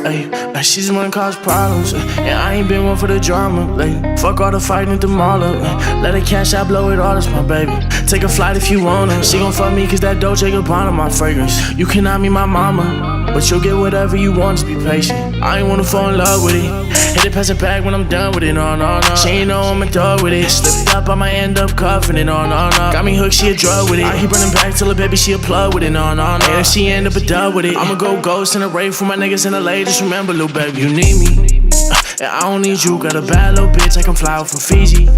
Ay, she just wanna cause problems, and I ain't been one for the drama. Like, fuck all the fighting at the mall. Let her cash out, blow it all, that's my baby. Take a flight if you wanna. She gon' fuck me cause that Dolce Gabbana my fragrance. You cannot be my mama, but you'll get whatever you want, just be patient. I ain't wanna fall in love with it. Hit it, pass it back when I'm done with it, no, no, no. She ain't know I'm a thug with it. Slipped up, I might end up cuffing it, no, no, no. Got me hooked, she a drug with it. I keep running back till her baby, she a plug with it, no, no, no. And if she end up a dub with it, I'ma go ghost in a rave for my niggas in LA. Just remember, little baby, you need me. And I don't need you, got a bad little bitch, I can fly out from Fiji.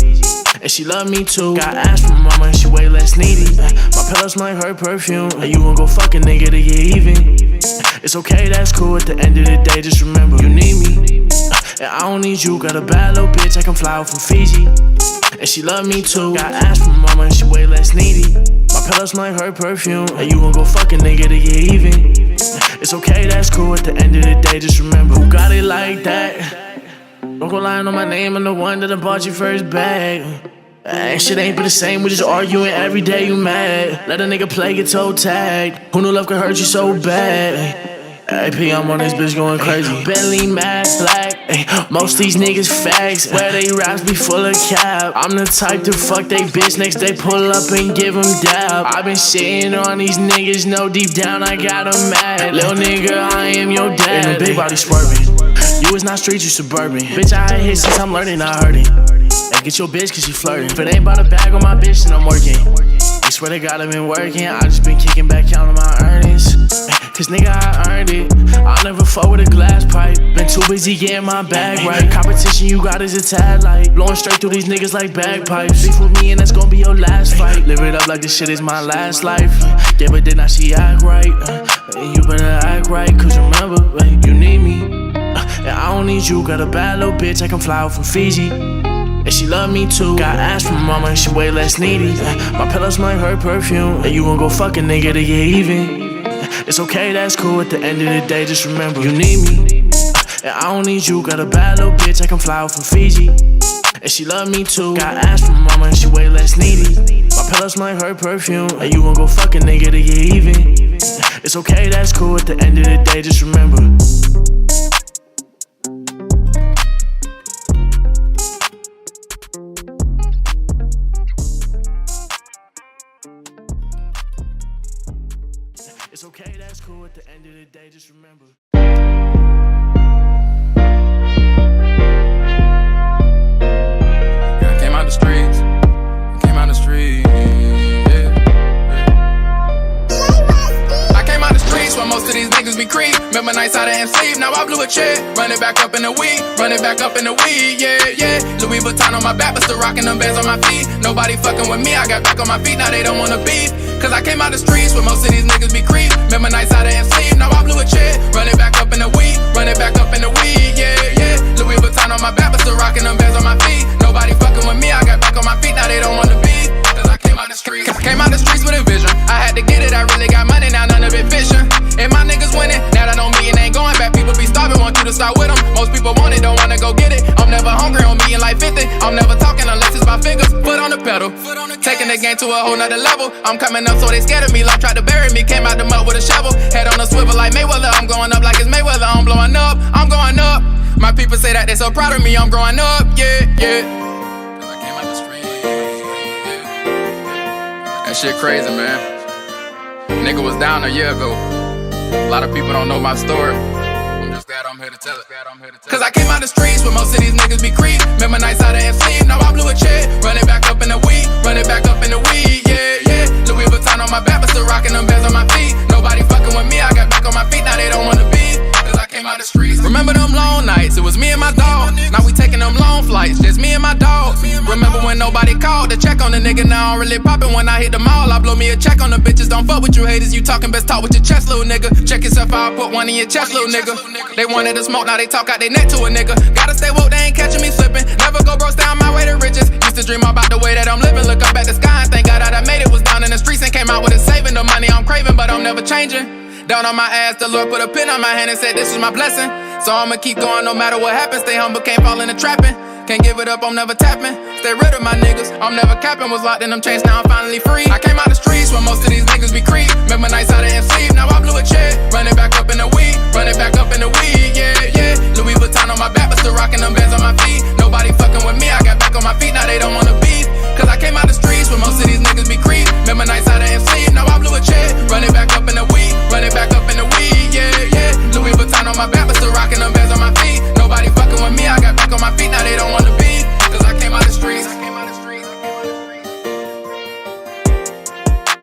And she love me too. Got ass from mama and she way less needy. My pillow smell like her perfume. And you gon' go fuck a nigga to get even. It's okay, that's cool. At the end of the day, just remember you need me. And I don't need you. Got a bad little bitch, I can fly out from Fiji. And she love me too. Got ass from mama and she way less needy. My pillow smell like her perfume. And you gon' go fuck a nigga to get even. It's okay, that's cool. At the end of the day, just remember who got it like that. Don't go lying on my name, I'm the one that bought you first bag. And shit ain't been the same, we just arguing every day, you mad. Let a nigga play, get toe tagged. Who knew love could hurt you so bad? AP, I'm on this bitch going crazy. Bentley, Mac, Black. Most these niggas facts. Where they raps be full of cap. I'm the type to fuck they bitch next they pull up and give them dab. I been shitting on these niggas, know deep down I got them mad. Little nigga, I am your dad. And a big body swerving. You is not street, you suburban. Bitch, I ain't hit since I'm learning, I heard it. Hey, get your bitch cause she flirting. If it ain't about a bag on my bitch, then I'm working. I swear to God, I've been working. I just been kicking back, counting my earnings. Cause nigga, I earned it. I'll never fuck with a glass pipe. Been too busy getting my bag right. Competition you got is a tad light. Blowing straight through these niggas like bagpipes. Beef with me and that's gonna be your last fight. Live it up like this shit is my last life. Yeah, but then now she act right. You better act right, cause remember, you need me. And I don't need you, got a bad little bitch, I can fly out from Fiji. And she love me too, got ass from mama and she way less needy. My pillow smell like her perfume, and you gon' go fuck a nigga to get even. It's okay, that's cool, at the end of the day, just remember you need me. And I don't need you, got a bad little bitch, I can fly out from Fiji. And she love me too, got ass from mama and she way less needy. My pillow smell like her perfume, and you gon' go fuck a nigga to get even. It's okay, that's cool, at the end of the day, just remember. It's okay, that's cool, at the end of the day, just remember. Yeah, I came out the streets, yeah. I came out the streets where most of these niggas be creep. Remember nights out and sleep, now I blew a check. Run it back up in the weed, yeah. Louis Vuitton on my back, but still rocking them bands on my feet. Nobody fucking with me, I got back on my feet, now they don't wanna beef. Cause I came out the streets where most of these niggas be creep. Remember nights out and sleep, now I blew a check. Run it back up in the weed, yeah. Louis Vuitton on my back, but still rocking them bands on my feet. Nobody fucking with me, I got back on my feet, now they don't wanna beef. Cause I came out the streets. Came out the streets with a vision. I had to get it, I really got money, now none of it fishing. And my niggas winning, now that on me and ain't going back. People be starving, want you to start with them. Most people want it, don't wanna go get it. I'm never hungry on me and like 50. I'm never talking unless it's my fingers. Foot on the pedal, taking the game to a whole nother level. I'm coming up so they scared of me. Life tried to bury me, came out the mud with a shovel. Head on a swivel like Mayweather. I'm going up like it's Mayweather. I'm blowing up, I'm going up. My people say that they so proud of me. I'm growing up, yeah. Cause I came out the street, yeah. That shit crazy, man. Nigga was down a year ago. A lot of people don't know my story. I'm just glad I'm here to tell it. Cause I came out the streets where most of these niggas be creep. Remember nights out and sleep, now I blew a check. Run it back up in the weed, yeah. Louis Vuitton on my back, but still rocking them bands on my feet. Nobody fucking with me, I got back on my feet, now they don't wanna beef. Cause I came out the streets. Remember them long nights, it was me and my dog. Now we taking them long flights, just me and my dog. Remember when nobody called to check on the nigga, now I'm really popping. When I hit the mall, I blow me a check on the bitches. Don't fuck with you haters, you talking best talk with your chest, little nigga. Check yourself out, put one in your chest, little nigga. They wanted to smoke, now they talk out they neck to a nigga. Gotta stay woke, they ain't catching me slipping. Never go broke down my way to riches. Used to dream about the way that I'm living. Look up at the sky and thank God that I made it. Was down in the streets and came out with it saving. The money I'm craving, but I'm never changing. Down on my ass, the Lord put a pin on my hand and said this is my blessing. So I'ma keep going no matter what happens. Stay humble, can't fall into trapping. Can't give it up, I'm never tapping. Stay rid of my niggas, I'm never capping. Was locked in them chains, now I'm finally free. I came out the streets where most of these niggas be creep. Remember nights out and sleep, now I blew a check. Run it back up in the weed, yeah. they don't wanna beef. Cause I came out the streets where most of these niggas be creep. Remember nights out of MC, now I blew a check. Run it back up in the weed, run it back up in the weed, yeah, yeah. Louis Vuitton on my back, but still rocking them bands on my feet. Nobody fucking with me, I got back on my feet, now they don't want